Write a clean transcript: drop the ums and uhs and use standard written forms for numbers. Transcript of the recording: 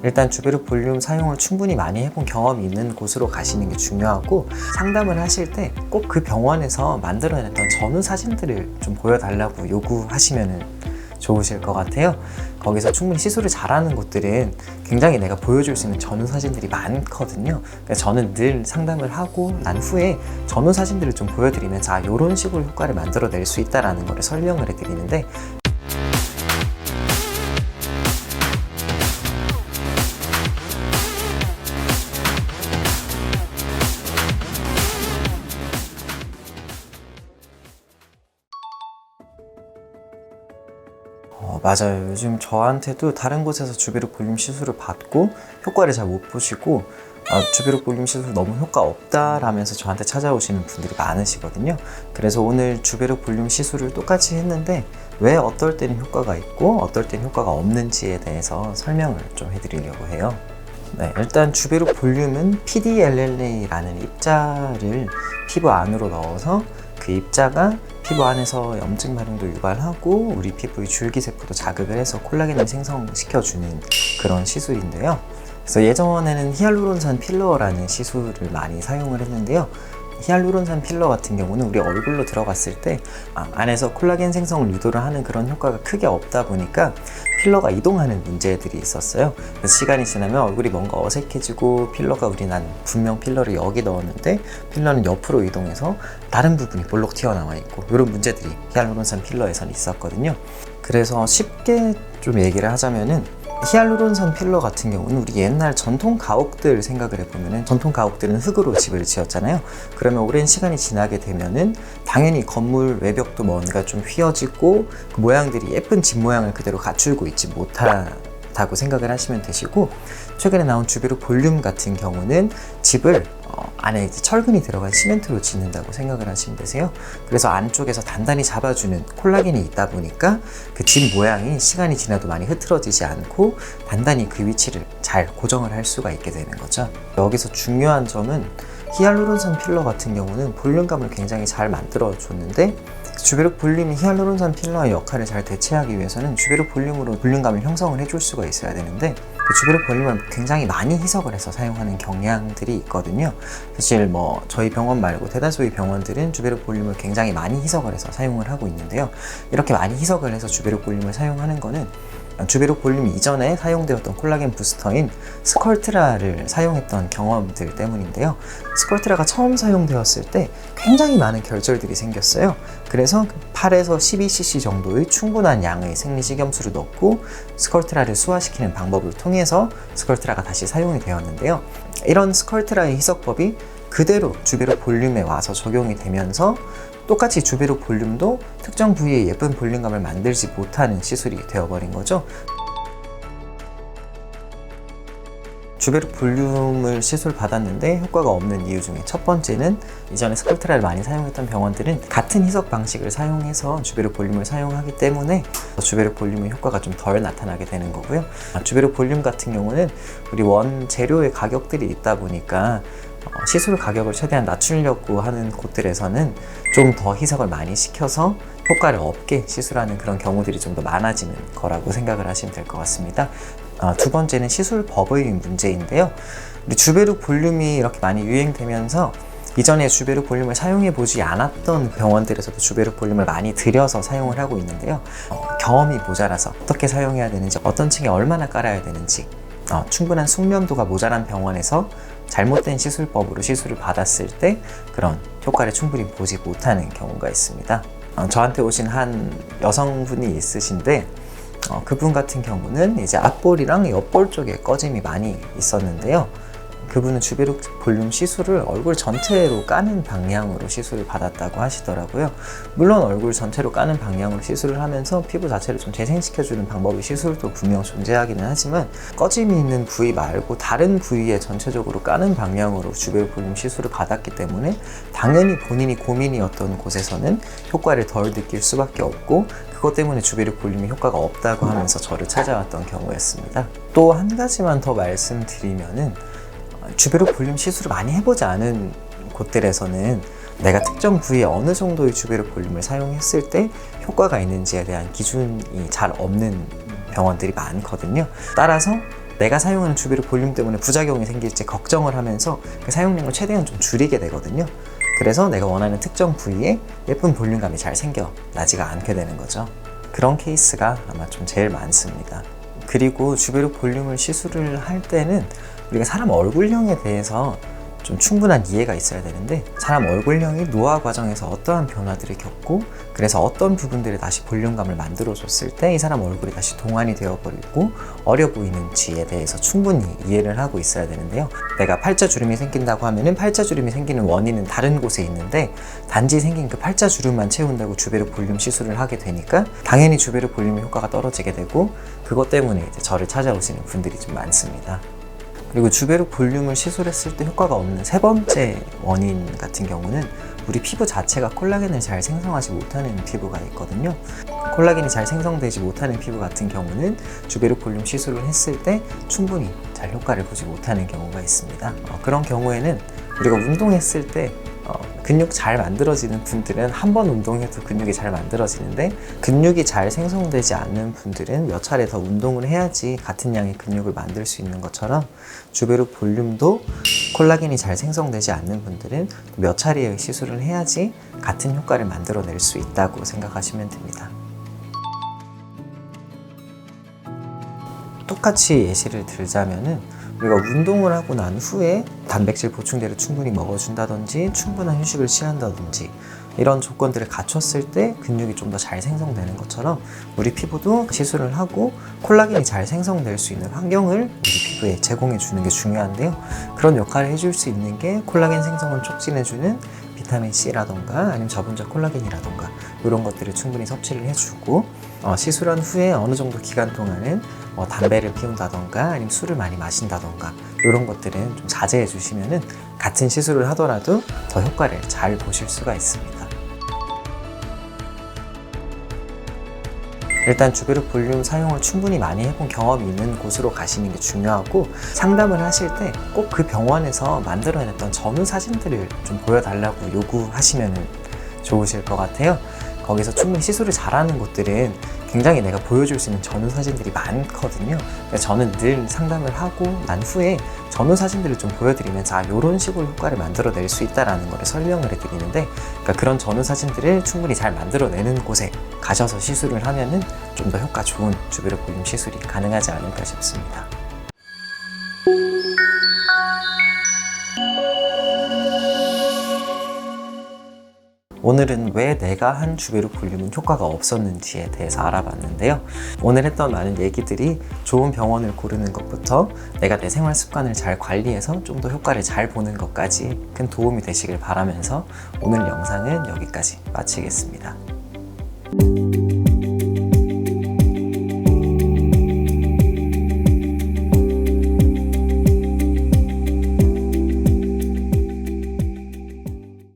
일단 주베르 볼륨 사용을 충분히 많이 해본 경험이 있는 곳으로 가시는 게 중요하고, 상담을 하실 때 꼭 그 병원에서 만들어냈던 전후 사진들을 좀 보여달라고 요구하시면 좋으실 것 같아요. 거기서 충분히 시술을 잘하는 곳들은 굉장히 내가 보여줄 수 있는 전후 사진들이 많거든요. 그래서 저는 늘 상담을 하고 난 후에 전후 사진들을 좀 보여드리면서 이런 식으로 효과를 만들어낼 수 있다는 걸 설명을 해드리는데, 맞아요. 요즘 저한테도 다른 곳에서 주베르 볼륨 시술을 받고 효과를 잘 못 보시고, 주베르 볼륨 시술 너무 효과 없다라면서 저한테 찾아오시는 분들이 많으시거든요. 그래서 오늘 주베르 볼륨 시술을 똑같이 했는데 왜 어떨 때는 효과가 있고 어떨 때는 효과가 없는지에 대해서 설명을 좀 해드리려고 해요. 네, 일단 주베르 볼륨은 PDLLA라는 입자를 피부 안으로 넣어서 그 입자가 피부 안에서 염증 반응도 유발하고 우리 피부의 줄기세포도 자극을 해서 콜라겐을 생성시켜주는 그런 시술인데요. 그래서 예전에는 히알루론산 필러라는 시술을 많이 사용을 했는데요. 히알루론산 필러 같은 경우는 우리 얼굴로 들어갔을 때 안에서 콜라겐 생성을 유도를 하는 그런 효과가 크게 없다 보니까 필러가 이동하는 문제들이 있었어요. 그래서 시간이 지나면 얼굴이 뭔가 어색해지고, 필러가 난 분명 필러를 여기 넣었는데 필러는 옆으로 이동해서 다른 부분이 볼록 튀어나와 있고, 이런 문제들이 히알루론산 필러에서는 있었거든요. 그래서 쉽게 좀 얘기를 하자면은 히알루론산 필러 같은 경우는 우리 옛날 전통 가옥들 생각을 해보면은, 전통 가옥들은 흙으로 집을 지었잖아요. 그러면 오랜 시간이 지나게 되면은 당연히 건물 외벽도 뭔가 좀 휘어지고 그 모양들이 예쁜 집 모양을 그대로 갖추고 있지 못하다고 생각을 하시면 되시고, 최근에 나온 주베르 볼륨 같은 경우는 집을 안에 이제 철근이 들어간 시멘트로 짓는다고 생각을 하시면 되세요. 그래서 안쪽에서 단단히 잡아주는 콜라겐이 있다 보니까 그 집 모양이 시간이 지나도 많이 흐트러지지 않고 단단히 그 위치를 잘 고정을 할 수가 있게 되는 거죠. 여기서 중요한 점은 히알루론산 필러 같은 경우는 볼륨감을 굉장히 잘 만들어 줬는데, 주베르 볼륨이 히알루론산 필러의 역할을 잘 대체하기 위해서는 주베르 볼륨으로 볼륨감을 형성을 해줄 수가 있어야 되는데, 그 주베르 볼륨을 굉장히 많이 희석을 해서 사용하는 경향들이 있거든요. 사실 저희 병원 말고 대다수의 병원들은 주베르 볼륨을 굉장히 많이 희석을 해서 사용을 하고 있는데요. 이렇게 많이 희석을 해서 주베르 볼륨을 사용하는 거는 주베르 볼륨 이전에 사용되었던 콜라겐 부스터인 스컬트라를 사용했던 경험들 때문인데요. 스컬트라가 처음 사용되었을 때 굉장히 많은 결절들이 생겼어요. 그래서 8에서 12cc 정도의 충분한 양의 생리식염수를 넣고 스컬트라를 수화시키는 방법을 통해서 스컬트라가 다시 사용이 되었는데요. 이런 스컬트라의 희석법이 그대로 주베르 볼륨에 와서 적용이 되면서 똑같이 주베르 볼륨도 특정 부위에 예쁜 볼륨감을 만들지 못하는 시술이 되어버린 거죠. 주베르 볼륨을 시술 받았는데 효과가 없는 이유 중에 첫 번째는, 이전에 스컬트라를 많이 사용했던 병원들은 같은 희석 방식을 사용해서 주베르 볼륨을 사용하기 때문에 주베르 볼륨의 효과가 좀 덜 나타나게 되는 거고요. 주베르 볼륨 같은 경우는 우리 원 재료의 가격들이 있다 보니까 시술 가격을 최대한 낮추려고 하는 곳들에서는 좀 더 희석을 많이 시켜서 효과를 없게 시술하는 그런 경우들이 좀 더 많아지는 거라고 생각을 하시면 될 것 같습니다. 두 번째는 시술법의 문제인데요. 우리 주베르 볼륨이 이렇게 많이 유행되면서 이전에 주베르 볼륨을 사용해 보지 않았던 병원들에서도 주베르 볼륨을 많이 들여서 사용을 하고 있는데요. 경험이 모자라서 어떻게 사용해야 되는지, 어떤 층에 얼마나 깔아야 되는지, 충분한 숙련도가 모자란 병원에서 잘못된 시술법으로 시술을 받았을 때 그런 효과를 충분히 보지 못하는 경우가 있습니다. 저한테 오신 한 여성분이 있으신데, 그분 같은 경우는 이제 앞볼이랑 옆볼 쪽에 꺼짐이 많이 있었는데요. 그분은 주베르 볼륨 시술을 얼굴 전체로 까는 방향으로 시술을 받았다고 하시더라고요. 물론 얼굴 전체로 까는 방향으로 시술을 하면서 피부 자체를 좀 재생시켜주는 방법의 시술도 분명 존재하기는 하지만, 꺼짐이 있는 부위 말고 다른 부위에 전체적으로 까는 방향으로 주베르 볼륨 시술을 받았기 때문에 당연히 본인이 고민이었던 곳에서는 효과를 덜 느낄 수밖에 없고, 그것 때문에 주베르 볼륨이 효과가 없다고 하면서 저를 찾아왔던 경우였습니다. 또 한 가지만 더 말씀드리면은, 주베르 볼륨 시술을 많이 해보지 않은 곳들에서는 내가 특정 부위에 어느 정도의 주베르 볼륨을 사용했을 때 효과가 있는지에 대한 기준이 잘 없는 병원들이 많거든요. 따라서 내가 사용하는 주베르 볼륨 때문에 부작용이 생길지 걱정을 하면서 그 사용량을 최대한 좀 줄이게 되거든요. 그래서 내가 원하는 특정 부위에 예쁜 볼륨감이 잘 생겨나지가 않게 되는 거죠. 그런 케이스가 아마 좀 제일 많습니다. 그리고 주베르 볼륨을 시술을 할 때는 우리가 사람 얼굴형에 대해서 좀 충분한 이해가 있어야 되는데, 사람 얼굴형이 노화 과정에서 어떠한 변화들을 겪고 그래서 어떤 부분들에 다시 볼륨감을 만들어줬을 때 이 사람 얼굴이 다시 동안이 되어버리고 어려 보이는지에 대해서 충분히 이해를 하고 있어야 되는데요. 내가 팔자주름이 생긴다고 하면은 팔자주름이 생기는 원인은 다른 곳에 있는데, 단지 생긴 그 팔자주름만 채운다고 주베르 볼륨 시술을 하게 되니까 당연히 주베르 볼륨의 효과가 떨어지게 되고, 그것 때문에 이제 저를 찾아오시는 분들이 좀 많습니다. 그리고 주베르 볼륨을 시술했을 때 효과가 없는 세 번째 원인 같은 경우는 우리 피부 자체가 콜라겐을 잘 생성하지 못하는 피부가 있거든요. 콜라겐이 잘 생성되지 못하는 피부 같은 경우는 주베르 볼륨 시술을 했을 때 충분히 잘 효과를 보지 못하는 경우가 있습니다. 그런 경우에는 우리가 운동했을 때 근육 잘 만들어지는 분들은 한 번 운동해도 근육이 잘 만들어지는데, 근육이 잘 생성되지 않는 분들은 몇 차례 더 운동을 해야지 같은 양의 근육을 만들 수 있는 것처럼, 주베르 볼륨도 콜라겐이 잘 생성되지 않는 분들은 몇 차례의 시술을 해야지 같은 효과를 만들어낼 수 있다고 생각하시면 됩니다. 똑같이 예시를 들자면은, 우리가 운동을 하고 난 후에 단백질 보충제를 충분히 먹어준다든지 충분한 휴식을 취한다든지 이런 조건들을 갖췄을 때 근육이 좀 더 잘 생성되는 것처럼, 우리 피부도 시술을 하고 콜라겐이 잘 생성될 수 있는 환경을 우리 피부에 제공해 주는 게 중요한데요. 그런 역할을 해줄 수 있는 게 콜라겐 생성을 촉진해주는 비타민 C라던가 아니면 저분자 콜라겐이라던가 이런 것들을 충분히 섭취를 해주고, 시술한 후에 어느 정도 기간 동안은 담배를 피운다던가 아니면 술을 많이 마신다던가 이런 것들은 좀 자제해 주시면은 같은 시술을 하더라도 더 효과를 잘 보실 수가 있습니다. 일단 주베르 볼륨 사용을 충분히 많이 해본 경험이 있는 곳으로 가시는 게 중요하고, 상담을 하실 때 꼭 그 병원에서 만들어냈던 전후 사진들을 좀 보여달라고 요구하시면 좋으실 것 같아요. 거기서 충분히 시술을 잘하는 곳들은 굉장히 내가 보여줄 수 있는 전후 사진들이 많거든요. 그래서 저는 늘 상담을 하고 난 후에 전후 사진들을 좀 보여드리면서 이런 식으로 효과를 만들어낼 수 있다는 걸 설명을 해드리는데, 그러니까 그런 전후 사진들을 충분히 잘 만들어내는 곳에 가셔서 시술을 하면은 좀 더 효과 좋은 주베르 볼륨 시술이 가능하지 않을까 싶습니다. 오늘은 왜 내가 한 주베르 볼륨은 효과가 없었는지에 대해서 알아봤는데요. 오늘 했던 많은 얘기들이 좋은 병원을 고르는 것부터 내가 내 생활 습관을 잘 관리해서 좀 더 효과를 잘 보는 것까지 큰 도움이 되시길 바라면서 오늘 영상은 여기까지 마치겠습니다.